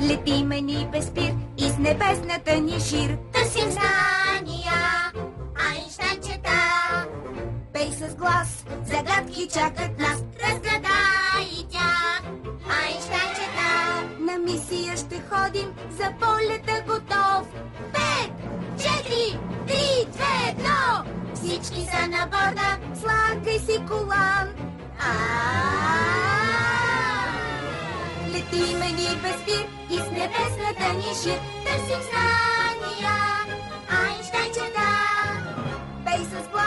Летиме ни без спир и с небесната ни шир. Търсим знания, Айнщайнчета. Пей с глас, загадки чакат нас. Разгадай тях, Айнщайнчета. На мисия ще ходим, за полета готов. 5, 4, 3, 2, 1. Всички са на борда. Слагай си колан. Летиме ни без спир И с небесната ни шир търсим знания, Айнщайнчета. Пей с глас,